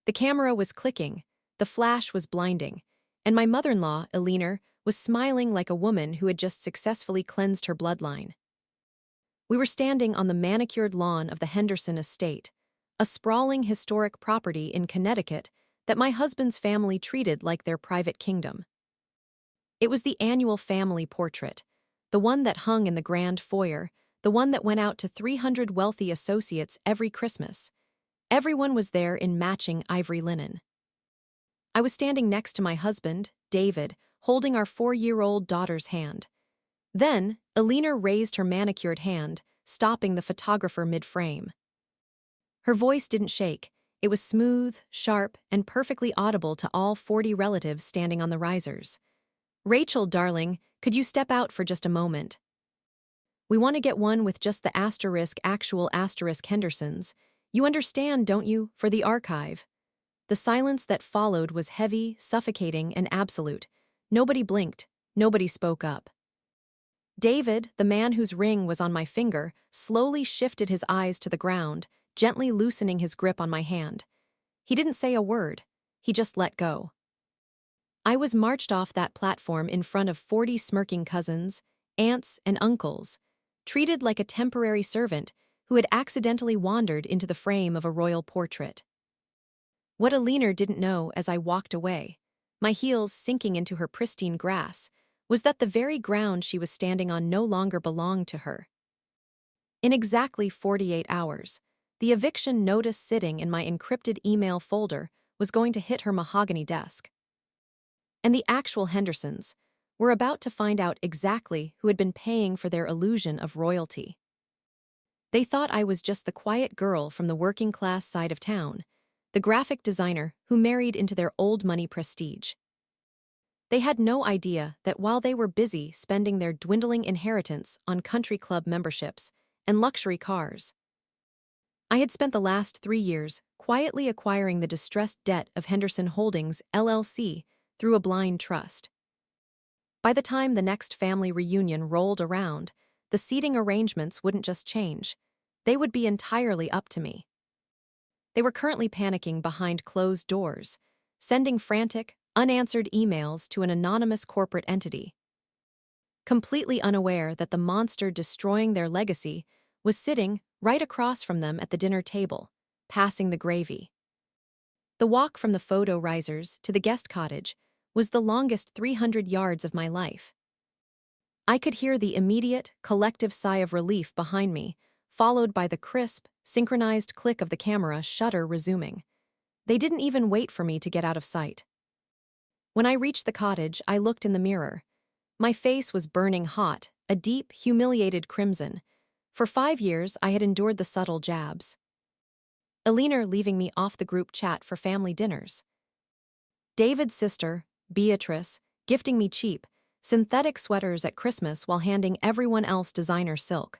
The camera was clicking, the flash was blinding, and my mother-in-law, Eleanor, was smiling like a woman who had just successfully cleansed her bloodline. We were standing on the manicured lawn of the Henderson estate, a sprawling historic property in Connecticut that my husband's family treated like their private kingdom. It was the annual family portrait, the one that hung in the grand foyer, the one that went out to 300 wealthy associates every Christmas. Everyone was there in matching ivory linen. I was standing next to my husband, David, holding our 4-year-old daughter's hand. Then, Eleanor raised her manicured hand, stopping the photographer mid-frame. Her voice didn't shake. It was smooth, sharp, and perfectly audible to all 40 relatives standing on the risers. "Rachel, darling, could you step out for just a moment? We want to get one with just the actual asterisk Hendersons. You understand, don't you, for the archive?" The silence that followed was heavy, suffocating, and absolute. Nobody blinked. Nobody spoke up. David, the man whose ring was on my finger, slowly shifted his eyes to the ground, gently loosening his grip on my hand. He didn't say a word. He just let go. I was marched off that platform in front of 40 smirking cousins, aunts, and uncles, treated like a temporary servant who had accidentally wandered into the frame of a royal portrait. What Eleanor didn't know as I walked away, my heels sinking into her pristine grass, was that the very ground she was standing on no longer belonged to her. In exactly 48 hours, the eviction notice sitting in my encrypted email folder was going to hit her mahogany desk. And the actual Hendersons were about to find out exactly who had been paying for their illusion of royalty. They thought I was just the quiet girl from the working-class side of town, the graphic designer who married into their old money prestige. They had no idea that while they were busy spending their dwindling inheritance on country club memberships and luxury cars, I had spent the last 3 years quietly acquiring the distressed debt of Henderson Holdings, LLC, through a blind trust. By the time the next family reunion rolled around, the seating arrangements wouldn't just change. They would be entirely up to me. They were currently panicking behind closed doors, sending frantic, unanswered emails to an anonymous corporate entity, completely unaware that the monster destroying their legacy was sitting right across from them at the dinner table, passing the gravy. The walk from the photo risers to the guest cottage was the longest 300 yards of my life. I could hear the immediate, collective sigh of relief behind me, followed by the crisp, synchronized click of the camera shutter resuming. They didn't even wait for me to get out of sight. When I reached the cottage, I looked in the mirror. My face was burning hot, a deep, humiliated crimson. For 5 years, I had endured the subtle jabs. Eleanor leaving me off the group chat for family dinners. David's sister, Beatrice, gifting me cheap, synthetic sweaters at Christmas while handing everyone else designer silk.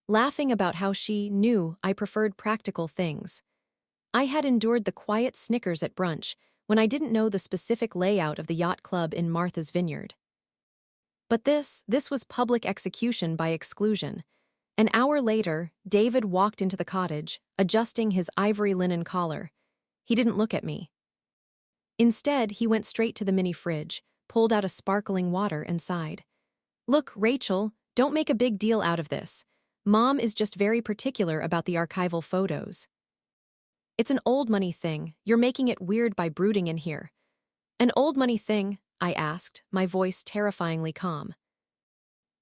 Laughing about how she knew I preferred practical things. I had endured the quiet snickers at brunch when I didn't know the specific layout of the yacht club in Martha's Vineyard. But this was public execution by exclusion. An hour later, David walked into the cottage, adjusting his ivory linen collar. He didn't look at me. Instead, he went straight to the mini fridge, pulled out a sparkling water, and sighed. "Look, Rachel, don't make a big deal out of this. Mom is just very particular about the archival photos. It's an old money thing. You're making it weird by brooding in here." "An old money thing?" I asked, my voice terrifyingly calm.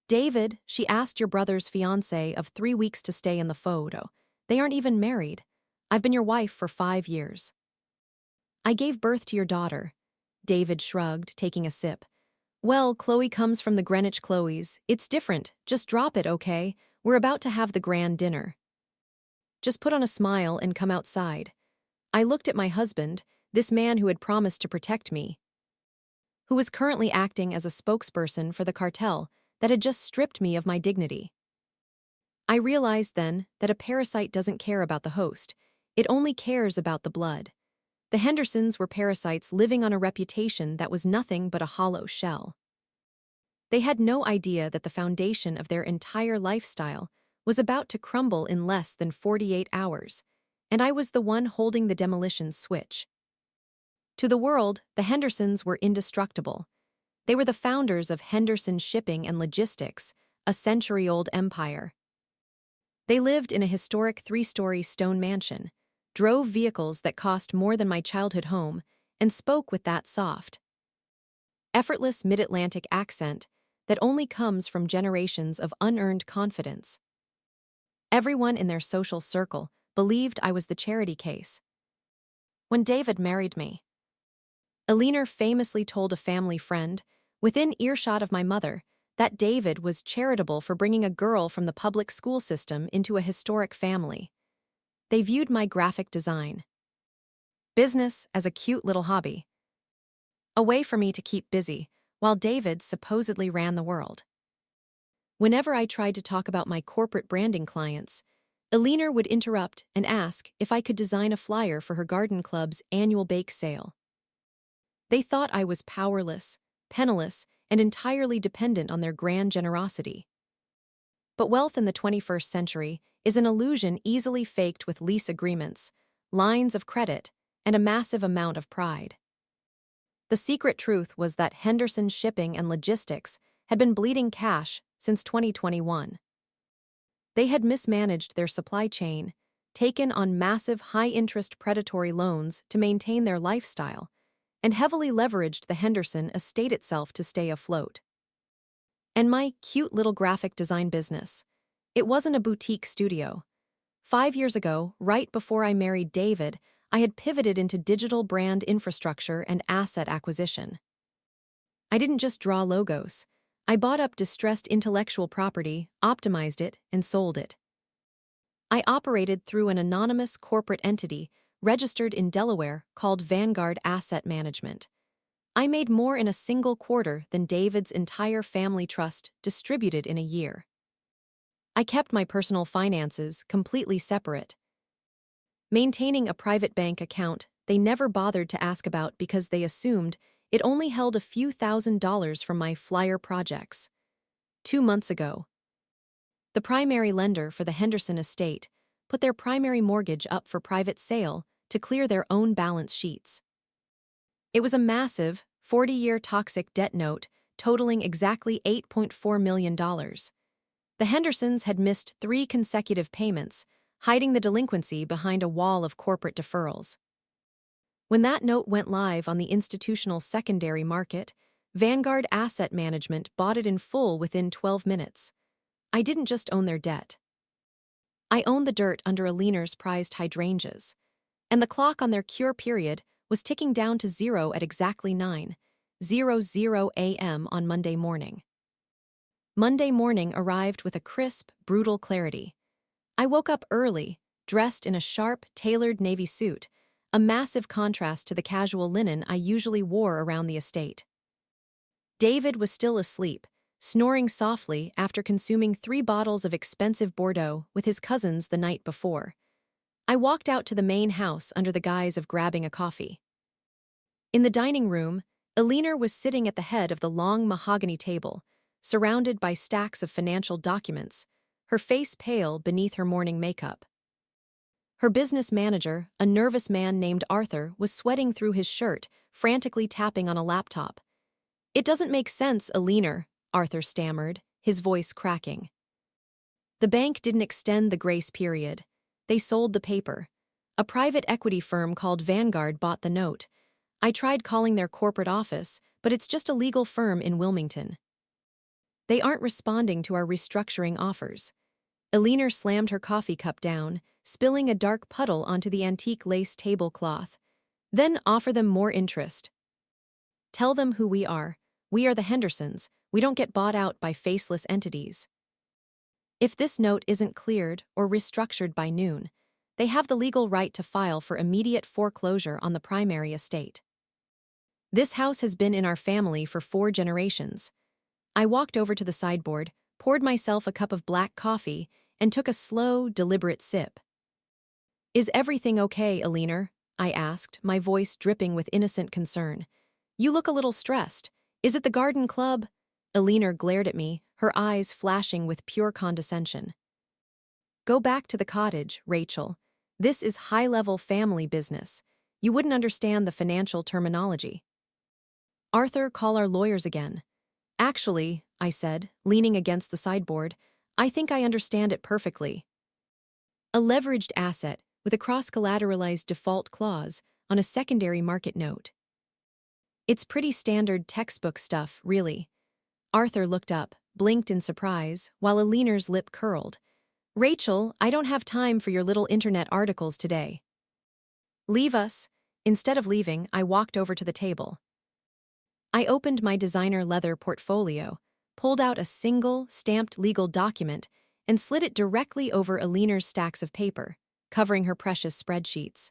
"David, she asked your brother's fiancé of 3 weeks to stay in the photo. They aren't even married. I've been your wife for 5 years." "I gave birth to your daughter." David shrugged, taking a sip. "Well, Chloe comes from the Greenwich Chloes. It's different. Just drop it, okay? We're about to have the grand dinner. Just put on a smile and come outside." I looked at my husband, this man who had promised to protect me, who was currently acting as a spokesperson for the cartel that had just stripped me of my dignity. I realized then that a parasite doesn't care about the host. It only cares about the blood. The Hendersons were parasites living on a reputation that was nothing but a hollow shell. They had no idea that the foundation of their entire lifestyle was about to crumble in less than 48 hours, and I was the one holding the demolition switch. To the world, the Hendersons were indestructible. They were the founders of Henderson Shipping and Logistics, a century-old empire. They lived in a historic three-story stone mansion, drove vehicles that cost more than my childhood home, and spoke with that soft, effortless mid-Atlantic accent that only comes from generations of unearned confidence. Everyone in their social circle believed I was the charity case. When David married me, Alina famously told a family friend, within earshot of my mother, that David was charitable for bringing a girl from the public school system into a historic family. They viewed my graphic design business as a cute little hobby, a way for me to keep busy, while David supposedly ran the world. Whenever I tried to talk about my corporate branding clients, Alina would interrupt and ask if I could design a flyer for her garden club's annual bake sale. They thought I was powerless, penniless, and entirely dependent on their grand generosity. But wealth in the 21st century is an illusion easily faked with lease agreements, lines of credit, and a massive amount of pride. The secret truth was that Henderson Shipping and Logistics had been bleeding cash since 2021. They had mismanaged their supply chain, taken on massive high-interest predatory loans to maintain their lifestyle, and heavily leveraged the Henderson estate itself to stay afloat. And my cute little graphic design business, it wasn't a boutique studio. 5 years ago, right before I married David, I had pivoted into digital brand infrastructure and asset acquisition. I didn't just draw logos. I bought up distressed intellectual property, optimized it, and sold it. I operated through an anonymous corporate entity registered in Delaware called Vanguard Asset Management. I made more in a single quarter than David's entire family trust distributed in a year. I kept my personal finances completely separate, maintaining a private bank account they never bothered to ask about because they assumed it only held a few $1,000s from my flyer projects. 2 months ago, the primary lender for the Henderson estate put their primary mortgage up for private sale to clear their own balance sheets. It was a massive, 40-year toxic debt note totaling exactly $8.4 million. The Hendersons had missed 3 consecutive payments, hiding the delinquency behind a wall of corporate deferrals. When that note went live on the institutional secondary market, Vanguard Asset Management bought it in full within 12 minutes. I didn't just own their debt. I owned the dirt under Alina's prized hydrangeas, and the clock on their cure period was ticking down to zero at exactly 9:00 a.m. on Monday morning. Monday morning arrived with a crisp, brutal clarity. I woke up early, dressed in a sharp, tailored navy suit, a massive contrast to the casual linen I usually wore around the estate. David was still asleep, snoring softly after consuming 3 bottles of expensive Bordeaux with his cousins the night before. I walked out to the main house under the guise of grabbing a coffee. In the dining room, Alina was sitting at the head of the long mahogany table, surrounded by stacks of financial documents, her face pale beneath her morning makeup. Her business manager, a nervous man named Arthur, was sweating through his shirt, frantically tapping on a laptop. "It doesn't make sense, Alina," Arthur stammered, his voice cracking. The bank didn't extend the grace period. They sold the paper. A private equity firm called Vanguard bought the note. I tried calling their corporate office, but it's just a legal firm in Wilmington. They aren't responding to our restructuring offers. Alina slammed her coffee cup down, spilling a dark puddle onto the antique lace tablecloth. "Then offer them more interest. Tell them who we are. We are the Hendersons. We don't get bought out by faceless entities. If this note isn't cleared or restructured by noon, they have the legal right to file for immediate foreclosure on the primary estate. This house has been in our family for 4 generations." I walked over to the sideboard, poured myself a cup of black coffee, and took a slow, deliberate sip. "Is everything okay, Alina?" I asked, my voice dripping with innocent concern. "You look a little stressed. Is it the garden club?" Alina glared at me, her eyes flashing with pure condescension. "Go back to the cottage, Rachel. This is high-level family business. You wouldn't understand the financial terminology. Arthur, call our lawyers again. Actually, I said, leaning against the sideboard, I think I understand it perfectly. A leveraged asset with a cross-collateralized default clause on a secondary market note. It's pretty standard textbook stuff, really. Arthur looked up, blinked in surprise, while Aliner's lip curled. Rachel, I don't have time for your little internet articles today. Leave us. Instead of leaving, I walked over to the table. I opened my designer leather portfolio, pulled out a single, stamped legal document, and slid it directly over Aliner's stacks of paper, covering her precious spreadsheets.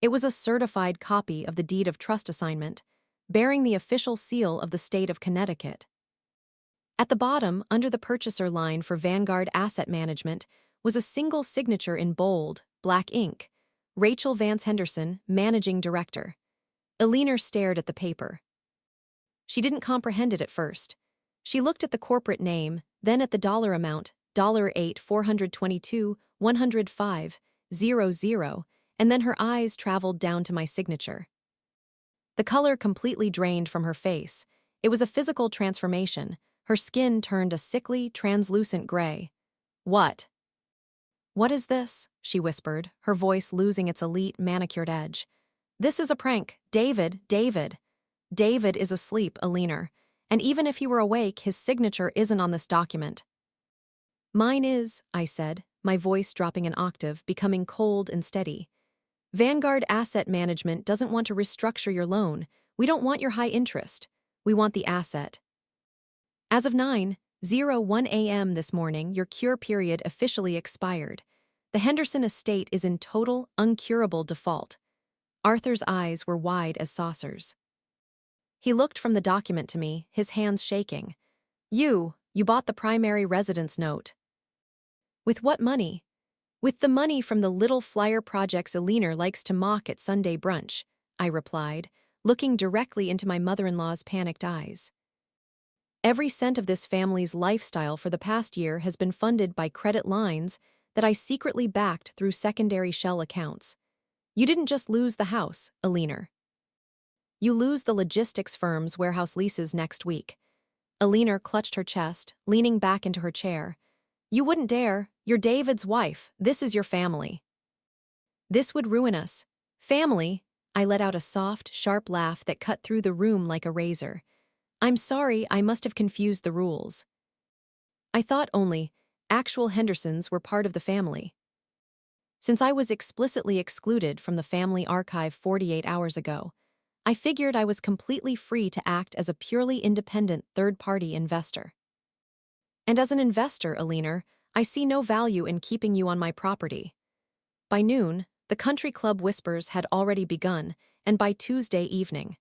It was a certified copy of the deed of trust assignment, bearing the official seal of the state of Connecticut. At the bottom, under the purchaser line for Vanguard Asset Management, was a single signature in bold, black ink: Rachel Vance Henderson, Managing Director. Aliner stared at the paper. She didn't comprehend it at first. She looked at the corporate name, then at the dollar amount, $8,422,105,00, and then her eyes traveled down to my signature. The color completely drained from her face. It was a physical transformation. Her skin turned a sickly, translucent gray. What? What is this? She whispered, her voice losing its elite, manicured edge. This is a prank. David. David is asleep, Aliner, and even if he were awake, his signature isn't on this document. Mine is, I said, my voice dropping an octave, becoming cold and steady. Vanguard Asset Management doesn't want to restructure your loan. We don't want your high interest. We want the asset. As of 9:01 a.m. this morning, your cure period officially expired. The Henderson estate is in total, uncurable default. Arthur's eyes were wide as saucers. He looked from the document to me, his hands shaking. You bought the primary residence note. With what money? With the money from the little flyer projects Aliner likes to mock at Sunday brunch, I replied, looking directly into my mother-in-law's panicked eyes. Every cent of this family's lifestyle for the past year has been funded by credit lines that I secretly backed through secondary shell accounts. You didn't just lose the house, Aliner. You lose the logistics firm's warehouse leases next week. Aliner clutched her chest, leaning back into her chair. You wouldn't dare. You're David's wife. This is your family. This would ruin us. Family? I let out a soft, sharp laugh that cut through the room like a razor. I'm sorry, I must have confused the rules. I thought only actual Hendersons were part of the family. Since I was explicitly excluded from the family archive 48 hours ago, I figured I was completely free to act as a purely independent third-party investor. And as an investor, Aliner, I see no value in keeping you on my property. By noon, the country club whispers had already begun, and by Tuesday evening,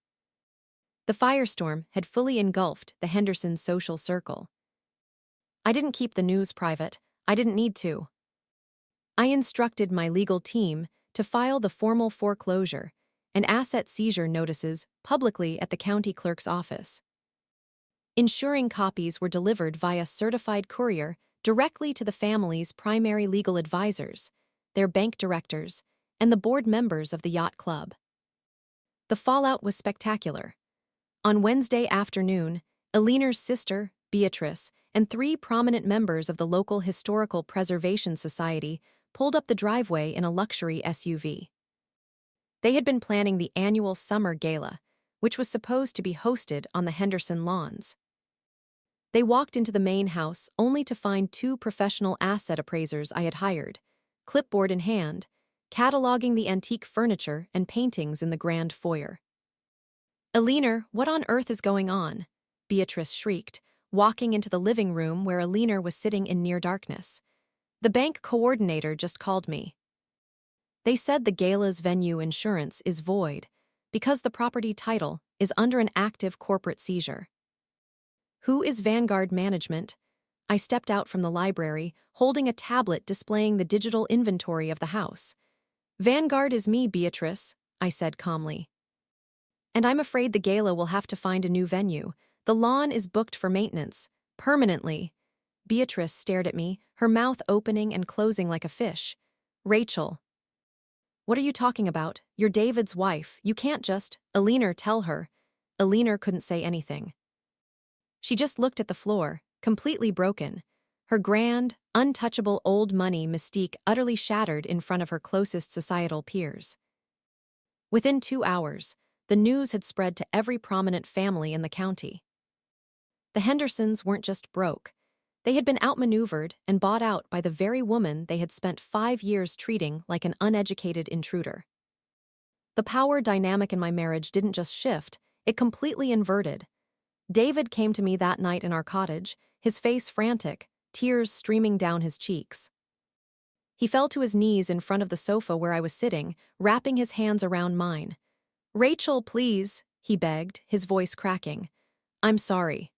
the firestorm had fully engulfed the Henderson social circle. I didn't keep the news private. I didn't need to. I instructed my legal team to file the formal foreclosure and asset seizure notices publicly at the county clerk's office. Ensuring copies were delivered via certified courier directly to the family's primary legal advisors, their bank directors, and the board members of the yacht club. The fallout was spectacular. On Wednesday afternoon, Aliner's sister, Beatrice, and 3 prominent members of the local Historical Preservation Society pulled up the driveway in a luxury SUV. They had been planning the annual summer gala, which was supposed to be hosted on the Henderson lawns. They walked into the main house only to find 2 professional asset appraisers I had hired, clipboard in hand, cataloging the antique furniture and paintings in the grand foyer. Aliner, what on earth is going on? Beatrice shrieked, walking into the living room where Aliner was sitting in near darkness. The bank coordinator just called me. They said the gala's venue insurance is void because the property title is under an active corporate seizure. Who is Vanguard Management? I stepped out from the library, holding a tablet displaying the digital inventory of the house. Vanguard is me, Beatrice, I said calmly. And I'm afraid the gala will have to find a new venue. The lawn is booked for maintenance, permanently. Beatrice stared at me, her mouth opening and closing like a fish. Rachel, What are you talking about? You're David's wife. You can't just. Alina, tell her. Alina couldn't say anything. She just looked at the floor, completely broken. Her grand, untouchable old money mystique utterly shattered in front of her closest societal peers. Within 2 hours, the news had spread to every prominent family in the county. The Hendersons weren't just broke. They had been outmaneuvered and bought out by the very woman they had spent 5 years treating like an uneducated intruder. The power dynamic in my marriage didn't just shift, it completely inverted. David came to me that night in our cottage, his face frantic, tears streaming down his cheeks. He fell to his knees in front of the sofa where I was sitting, wrapping his hands around mine. "Rachel, please," he begged, his voice cracking. "I'm sorry.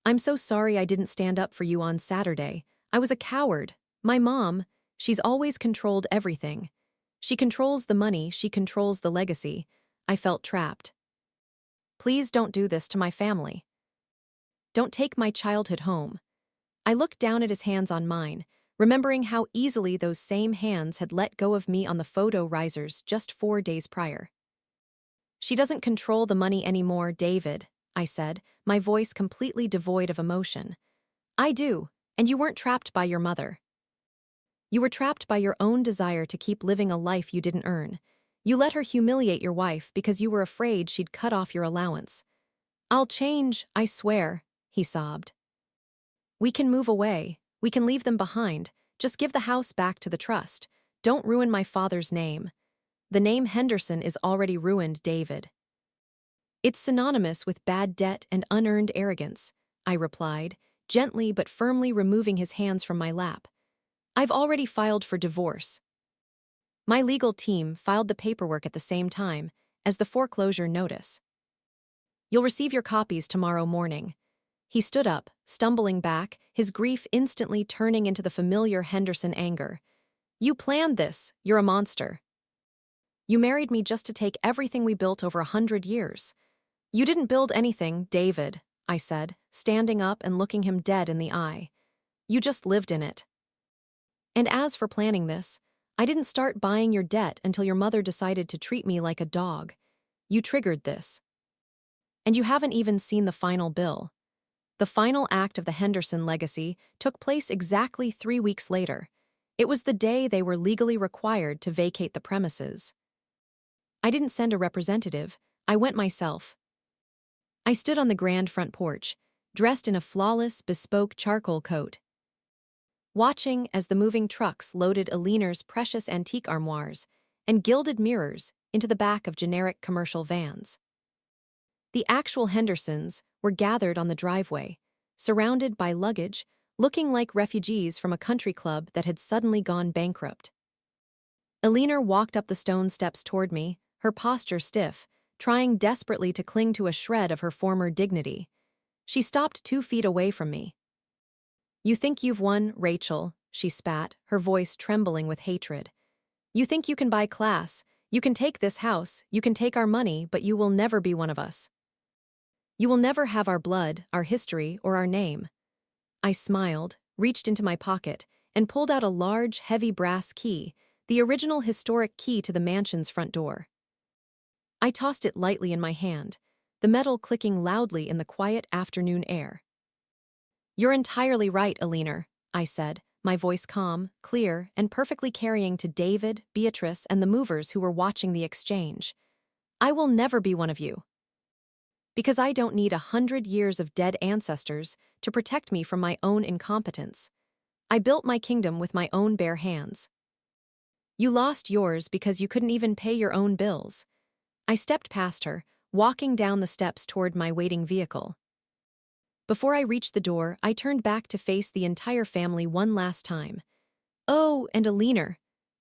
I'm so sorry I didn't stand up for you on Saturday. I was a coward. My mom, she's always controlled everything. She controls the money, she controls the legacy. I felt trapped. Please don't do this to my family. Don't take my childhood home." I looked down at his hands on mine, remembering how easily those same hands had let go of me on the photo risers just 4 days prior. "She doesn't control the money anymore, David," I said, my voice completely devoid of emotion. "I do, and you weren't trapped by your mother. You were trapped by your own desire to keep living a life you didn't earn. You let her humiliate your wife because you were afraid she'd cut off your allowance." "I'll change, I swear," he sobbed. "We can move away. We can leave them behind. Just give the house back to the trust. Don't ruin my father's name. The name Henderson is already ruined, David." "It's synonymous with bad debt and unearned arrogance," I replied, gently but firmly removing his hands from my lap. "I've already filed for divorce." My legal team filed the paperwork at the same time as the foreclosure notice. "You'll receive your copies tomorrow morning." He stood up, stumbling back, his grief instantly turning into the familiar Henderson anger. "You planned this. You're a monster. You married me just to take everything we built over 100 years. You didn't build anything, David," I said, standing up and looking him dead in the eye. "You just lived in it. And as for planning this, I didn't start buying your debt until your mother decided to treat me like a dog. You triggered this. And you haven't even seen the final bill." The final act of the Henderson legacy took place exactly 3 weeks later. It was the day they were legally required to vacate the premises. I didn't send a representative, I went myself. I stood on the grand front porch, dressed in a flawless, bespoke charcoal coat, watching as the moving trucks loaded Alina's precious antique armoires and gilded mirrors into the back of generic commercial vans. The actual Hendersons were gathered on the driveway, surrounded by luggage, looking like refugees from a country club that had suddenly gone bankrupt. Alina walked up the stone steps toward me, her posture stiff, trying desperately to cling to a shred of her former dignity. She stopped 2 feet away from me. "You think you've won, Rachel," she spat, her voice trembling with hatred. "You think you can buy class, you can take this house, you can take our money, but you will never be one of us. You will never have our blood, our history, or our name." I smiled, reached into my pocket, and pulled out a large, heavy brass key, the original historic key to the mansion's front door. I tossed it lightly in my hand, the metal clicking loudly in the quiet afternoon air. "You're entirely right, Alina," I said, my voice calm, clear, and perfectly carrying to David, Beatrice, and the movers who were watching the exchange. "I will never be one of you. Because I don't need 100 years of dead ancestors to protect me from my own incompetence. I built my kingdom with my own bare hands. You lost yours because you couldn't even pay your own bills." I stepped past her, walking down the steps toward my waiting vehicle. Before I reached the door, I turned back to face the entire family one last time. "Oh, and Alina,"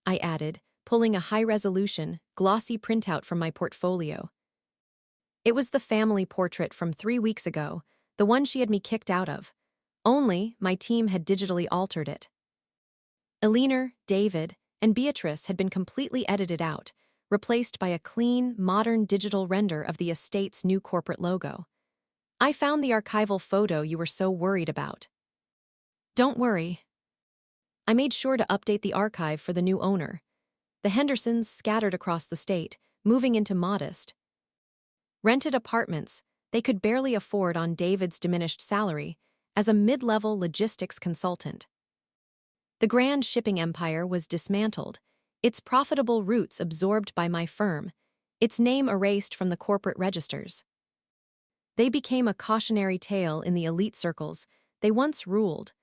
I added, pulling a high-resolution, glossy printout from my portfolio. It was the family portrait from 3 weeks ago, the one she had me kicked out of. Only, my team had digitally altered it. Alina, David, and Beatrice had been completely edited out, replaced by a clean, modern digital render of the estate's new corporate logo. "I found the archival photo you were so worried about." "Don't worry. I made sure to update the archive for the new owner. The Hendersons scattered across the state, moving into modest, rented apartments they could barely afford on David's diminished salary as a mid-level logistics consultant. The grand shipping empire was dismantled, its profitable routes absorbed by my firm, its name erased from the corporate registers. They became a cautionary tale in the elite circles they once ruled,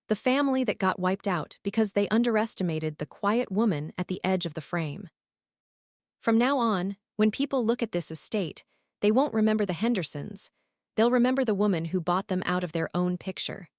the family that got wiped out because they underestimated the quiet woman at the edge of the frame. From now on, when people look at this estate, they won't remember the Hendersons. They'll remember the woman who bought them out of their own picture.